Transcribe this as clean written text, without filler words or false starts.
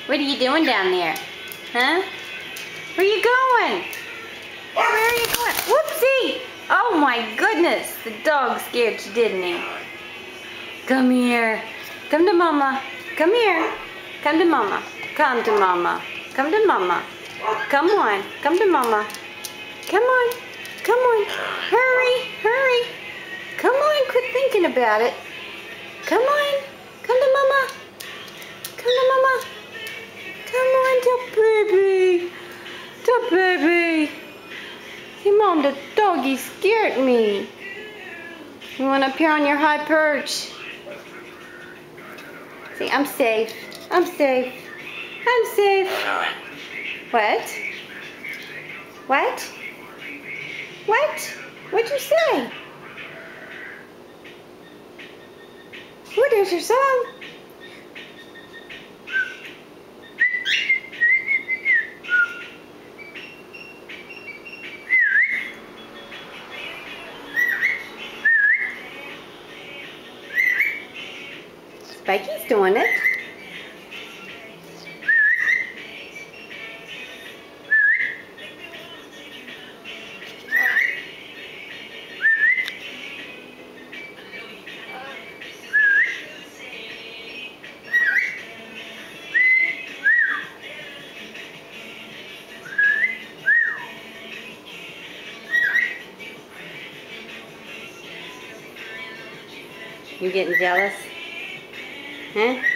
What are you doing down there? Huh? Where are you going? Where are you going? Whoopsie! Oh my goodness! The dog scared you, didn't he? Come here. Come to mama. Come here. Come to mama. Come to mama. Come to mama. Come on. Come to mama. Come on. Come on. Hurry. Hurry. Come on. Quit thinking about it. Come on. Come to mama. Come to mama. Come on, the baby. The baby. Hey, Mom, the doggy scared me. You want up here on your high perch? See, I'm safe. I'm safe. I'm safe. What? What? What? What'd you say? Oh, there's your song. Spikey's doing it. You getting jealous? Huh?